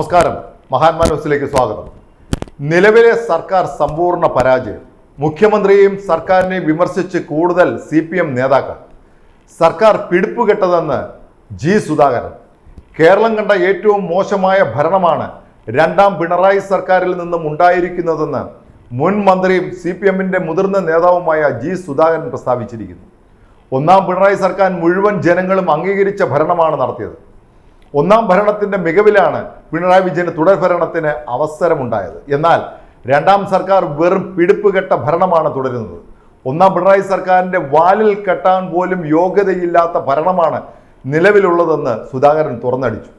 നമസ്കാരം, മഹാത്മാ ന്യൂസിലേക്ക് സ്വാഗതം. നിലവിലെ സർക്കാർ സമ്പൂർണ്ണ പരാജയം. മുഖ്യമന്ത്രിയെയും സർക്കാരിനെയും വിമർശിച്ച് കൂടുതൽ CPM നേതാക്കൾ. സർക്കാർ പിടിപ്പുകെട്ടതെന്ന് ജി സുധാകരൻ. കേരളം കണ്ട ഏറ്റവും മോശമായ ഭരണമാണ് രണ്ടാം പിണറായി സർക്കാരിൽ നിന്നും ഉണ്ടായിരിക്കുന്നതെന്ന് മുൻ മന്ത്രിയും CPMന്റെ മുതിർന്ന നേതാവുമായ ജി സുധാകരൻ പ്രസ്താവിച്ചിരിക്കുന്നു. ഒന്നാം പിണറായി സർക്കാർ മുഴുവൻ ജനങ്ങളും അംഗീകരിച്ച ഭരണമാണ് നടത്തിയത്. ഒന്നാം ഭരണത്തിന്റെ മികവിലാണ് പിണറായി വിജയന് തുടർഭരണത്തിന് അവസരമുണ്ടായത്. എന്നാൽ രണ്ടാം സർക്കാർ വെറും പിടിപ്പുകെട്ട ഭരണമാണ് തുടരുന്നത്. ഒന്നാം പിണറായി സർക്കാരിന്റെ വാലിൽ കെട്ടാൻ പോലും യോഗ്യതയില്ലാത്ത ഭരണമാണ് നിലവിലുള്ളതെന്ന് സുധാകരൻ തുറന്നടിച്ചു.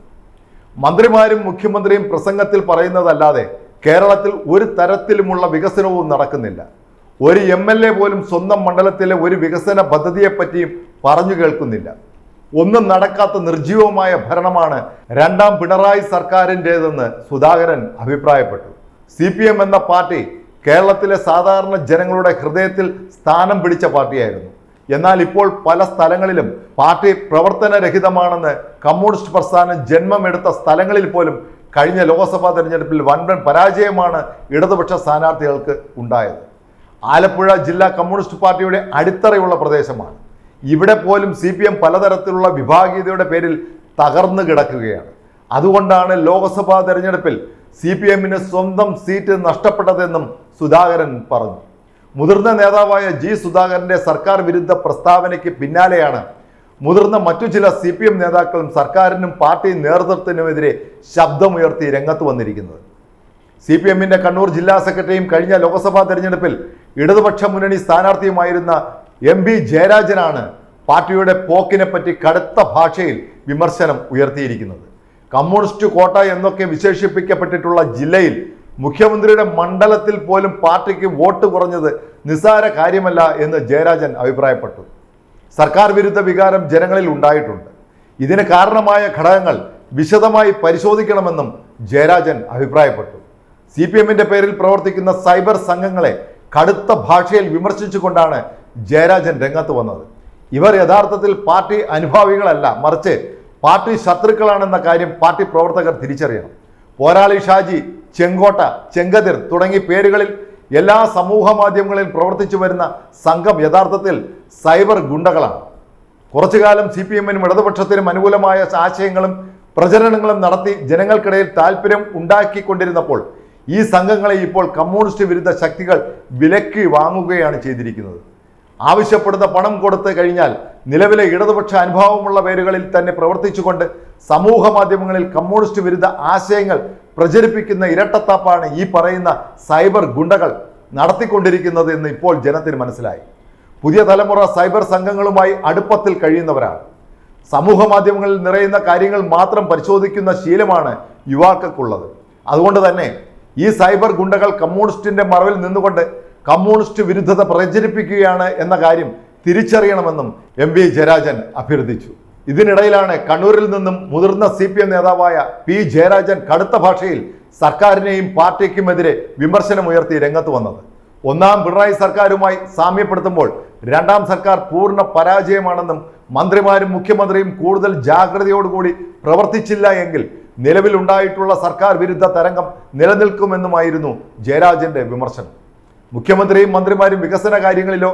മന്ത്രിമാരും മുഖ്യമന്ത്രിയും പ്രസംഗത്തിൽ പറയുന്നതല്ലാതെ കേരളത്തിൽ ഒരു തരത്തിലുമുള്ള വികസനവും നടക്കുന്നില്ല. ഒരു MLA പോലും സ്വന്തം മണ്ഡലത്തിലെ ഒരു വികസന പദ്ധതിയെപ്പറ്റിയും പറഞ്ഞു കേൾക്കുന്നില്ല. ഒന്നും നടക്കാത്ത നിർജീവമായ ഭരണമാണ് രണ്ടാം പിണറായി സർക്കാരിൻ്റേതെന്ന് സുധാകരൻ അഭിപ്രായപ്പെട്ടു. CPM എന്ന പാർട്ടി കേരളത്തിലെ സാധാരണ ജനങ്ങളുടെ ഹൃദയത്തിൽ സ്ഥാനം പിടിച്ച പാർട്ടിയായിരുന്നു. എന്നാൽ ഇപ്പോൾ പല സ്ഥലങ്ങളിലും പാർട്ടി പ്രവർത്തനരഹിതമാണെന്ന് കമ്മ്യൂണിസ്റ്റ് പ്രസ്ഥാനം ജന്മമെടുത്ത സ്ഥലങ്ങളിൽ പോലും കഴിഞ്ഞ ലോക്സഭാ തെരഞ്ഞെടുപ്പിൽ വൻപൻ പരാജയമാണ് ഇടതുപക്ഷ സ്ഥാനാർത്ഥികൾക്ക് ഉണ്ടായത്. ആലപ്പുഴ ജില്ലാ കമ്മ്യൂണിസ്റ്റ് പാർട്ടിയുടെ അടിത്തറയുള്ള പ്രദേശമാണ്. ഇവിടെ പോലും CPM പലതരത്തിലുള്ള വിഭാഗീയതയുടെ പേരിൽ തകർന്നു കിടക്കുകയാണ്. അതുകൊണ്ടാണ് ലോക്സഭാ തെരഞ്ഞെടുപ്പിൽ CPMന് സ്വന്തം സീറ്റ് നഷ്ടപ്പെട്ടതെന്നും സുധാകരൻ പറഞ്ഞു. മുതിർന്ന നേതാവായ ജി സുധാകരന്റെ സർക്കാർ വിരുദ്ധ പ്രസ്താവനയ്ക്ക് പിന്നാലെയാണ് മുതിർന്ന മറ്റു ചില CPM നേതാക്കളും സർക്കാരിനും പാർട്ടി നേതൃത്വത്തിനുമെതിരെ ശബ്ദമുയർത്തി രംഗത്ത് വന്നിരിക്കുന്നത്. CPMന്റെ കണ്ണൂർ ജില്ലാ സെക്രട്ടറിയും കഴിഞ്ഞ ലോക്സഭാ തെരഞ്ഞെടുപ്പിൽ ഇടതുപക്ഷ മുന്നണി സ്ഥാനാർത്ഥിയുമായിരുന്ന MP ജയരാജനാണ് പാർട്ടിയുടെ പോക്കിനെപ്പറ്റി കടുത്ത ഭാഷയിൽ വിമർശനം ഉയർത്തിയിരിക്കുന്നത്. കമ്മ്യൂണിസ്റ്റ് കോട്ട എന്നൊക്കെ വിശേഷിപ്പിക്കപ്പെട്ടിട്ടുള്ള ജില്ലയിൽ മുഖ്യമന്ത്രിയുടെ മണ്ഡലത്തിൽ പോലും പാർട്ടിക്ക് വോട്ട് കുറഞ്ഞത് നിസ്സാര കാര്യമല്ല എന്ന് ജയരാജൻ അഭിപ്രായപ്പെട്ടു. സർക്കാർ വിരുദ്ധ വികാരം ജനങ്ങളിൽ ഉണ്ടായിട്ടുണ്ട്. ഇതിന് കാരണമായ ഘടകങ്ങൾ വിശദമായി പരിശോധിക്കണമെന്നും ജയരാജൻ അഭിപ്രായപ്പെട്ടു. CPMന്റെ പേരിൽ പ്രവർത്തിക്കുന്ന സൈബർ സംഘങ്ങളെ കടുത്ത ഭാഷയിൽ വിമർശിച്ചുകൊണ്ടാണ് ജയരാജൻ രംഗത്ത് വന്നത്. ഇവർ യഥാർത്ഥത്തിൽ പാർട്ടി അനുഭാവികളല്ല, മറിച്ച് പാർട്ടി ശത്രുക്കളാണെന്ന കാര്യം പാർട്ടി പ്രവർത്തകർ തിരിച്ചറിയണം. പോരാളി ഷാജി, ചെങ്കോട്ട, ചെങ്കതിർ തുടങ്ങി പേരുകളിൽ എല്ലാ സമൂഹ മാധ്യമങ്ങളിൽ പ്രവർത്തിച്ചു വരുന്ന സംഘം യഥാർത്ഥത്തിൽ സൈബർ ഗുണ്ടകളാണ്. കുറച്ചു കാലം CPMനും ഇടതുപക്ഷത്തിനും അനുകൂലമായ ആശയങ്ങളും പ്രചരണങ്ങളും നടത്തി ജനങ്ങൾക്കിടയിൽ താല്പര്യം ഉണ്ടാക്കിക്കൊണ്ടിരുന്നപ്പോൾ ഈ സംഘങ്ങളെ ഇപ്പോൾ കമ്മ്യൂണിസ്റ്റ് വിരുദ്ധ ശക്തികൾ വിലക്കി വാങ്ങുകയാണ് ചെയ്തിരിക്കുന്നത്. ആവശ്യപ്പെടുന്ന പണം കൊടുത്തു കഴിഞ്ഞാൽ നിലവിലെ ഇടതുപക്ഷ അനുഭാവമുള്ള പേരുകളിൽ തന്നെ പ്രവർത്തിച്ചുകൊണ്ട് സമൂഹ മാധ്യമങ്ങളിൽ കമ്മ്യൂണിസ്റ്റ് വിരുദ്ധ ആശയങ്ങൾ പ്രചരിപ്പിക്കുന്ന ഇരട്ടത്താപ്പാണ് ഈ പറയുന്ന സൈബർ ഗുണ്ടകൾ നടത്തിക്കൊണ്ടിരിക്കുന്നത് എന്ന് ഇപ്പോൾ ജനത്തിന് മനസ്സിലായി. പുതിയ തലമുറ സൈബർ സംഘങ്ങളുമായി അടുപ്പത്തിൽ കഴിയുന്നവരാണ്. സമൂഹ മാധ്യമങ്ങളിൽ നിറയുന്ന കാര്യങ്ങൾ മാത്രം പരിശോധിക്കുന്ന ശീലമാണ് യുവാക്കൾക്കുള്ളത്. അതുകൊണ്ട് തന്നെ ഈ സൈബർ ഗുണ്ടകൾ കമ്മ്യൂണിസ്റ്റിന്റെ മറവിൽ നിന്നുകൊണ്ട് കമ്മ്യൂണിസ്റ്റ് വിരുദ്ധത പ്രചരിപ്പിക്കുകയാണ് എന്ന കാര്യം തിരിച്ചറിയണമെന്നും MP ജയരാജൻ അഭ്യർത്ഥിച്ചു. ഇതിനിടയിലാണ് കണ്ണൂരിൽ നിന്നും മുതിർന്ന CPM നേതാവായ P ജയരാജൻ കടുത്ത ഭാഷയിൽ സർക്കാരിനെയും പാർട്ടിക്കുമെതിരെ വിമർശനമുയർത്തി രംഗത്ത് വന്നത്. ഒന്നാം പിണറായി സർക്കാരുമായി സാമ്യപ്പെടുത്തുമ്പോൾ രണ്ടാം സർക്കാർ പൂർണ്ണ പരാജയമാണെന്നും മന്ത്രിമാരും മുഖ്യമന്ത്രിയും കൂടുതൽ ജാഗ്രതയോടുകൂടി പ്രവർത്തിച്ചില്ല എങ്കിൽ നിലവിലുണ്ടായിട്ടുള്ള സർക്കാർ വിരുദ്ധ തരംഗം നിലനിൽക്കുമെന്നുമായിരുന്നു ജയരാജന്റെ വിമർശനം. മുഖ്യമന്ത്രിയും മന്ത്രിമാരും വികസന കാര്യങ്ങളിലോ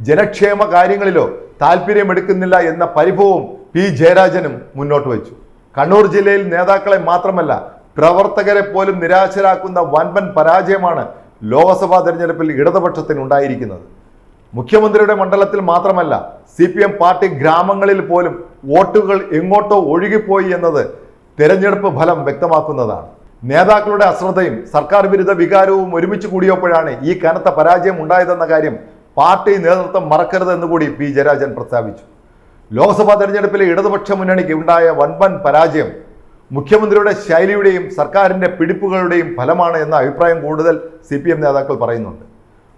ജനക്ഷേമ കാര്യങ്ങളിലോ താല്പര്യമെടുക്കുന്നില്ല എന്ന പരിഭവവും P ജയരാജനും മുന്നോട്ട് വച്ചു. കണ്ണൂർ ജില്ലയിൽ നേതാക്കളെ മാത്രമല്ല പ്രവർത്തകരെ പോലും നിരാശരാക്കുന്ന വൻപൻ പരാജയമാണ് ലോക്സഭാ തെരഞ്ഞെടുപ്പിൽ ഇടതുപക്ഷത്തിനുണ്ടായിരിക്കുന്നത്. മുഖ്യമന്ത്രിയുടെ മണ്ഡലത്തിൽ മാത്രമല്ല CPM പാർട്ടി ഗ്രാമങ്ങളിൽ പോലും വോട്ടുകൾ എങ്ങോട്ടോ ഒഴുകിപ്പോയി എന്നത് തെരഞ്ഞെടുപ്പ് ഫലം വ്യക്തമാക്കുന്നതാണ്. നേതാക്കളുടെ അശ്രദ്ധയും സർക്കാർ വിരുദ്ധ വികാരവും ഒരുമിച്ച് കൂടിയപ്പോഴാണ് ഈ കനത്ത പരാജയം ഉണ്ടായതെന്ന കാര്യം പാർട്ടി നേതൃത്വം മറക്കരുതെന്ന് കൂടി P ജയരാജൻ പ്രസ്താവിച്ചു. ലോക്സഭാ തെരഞ്ഞെടുപ്പിലെ ഇടതുപക്ഷ മുന്നണിക്ക് ഉണ്ടായ വൻപൻ പരാജയം മുഖ്യമന്ത്രിയുടെ ശൈലിയുടെയും സർക്കാരിന്റെ പിടിപ്പുകളുടെയും ഫലമാണ് എന്ന അഭിപ്രായം കൂടുതൽ CPM നേതാക്കൾ പറയുന്നുണ്ട്.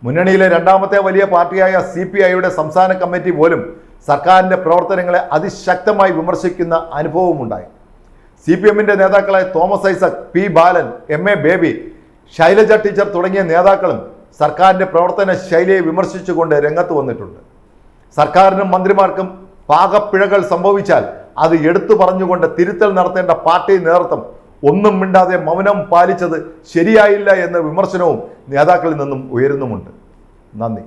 മുന്നണിയിലെ രണ്ടാമത്തെ വലിയ പാർട്ടിയായ CPIയുടെ സംസ്ഥാന കമ്മിറ്റി പോലും സർക്കാരിന്റെ പ്രവർത്തനങ്ങളെ അതിശക്തമായി വിമർശിക്കുന്ന അനുഭവമുണ്ടായി. CPMന്റെ നേതാക്കളായ തോമസ് ഐസക്, P ബാലൻ, MA ബേബി, ശൈലജ ടീച്ചർ തുടങ്ങിയ നേതാക്കളും സർക്കാരിന്റെ പ്രവർത്തന ശൈലിയെ വിമർശിച്ചുകൊണ്ട് രംഗത്ത് വന്നിട്ടുണ്ട്. സർക്കാരിനും മന്ത്രിമാർക്കും പാകപ്പിഴകൾ സംഭവിച്ചാൽ അത് എടുത്തു പറഞ്ഞുകൊണ്ട് തിരുത്തൽ നടത്തേണ്ട പാർട്ടി നേതൃത്വം ഒന്നും മിണ്ടാതെ മൗനം പാലിച്ചത് ശരിയായില്ല എന്ന വിമർശനവും നേതാക്കളിൽ നിന്നും ഉയരുന്നുമുണ്ട്. നന്ദി.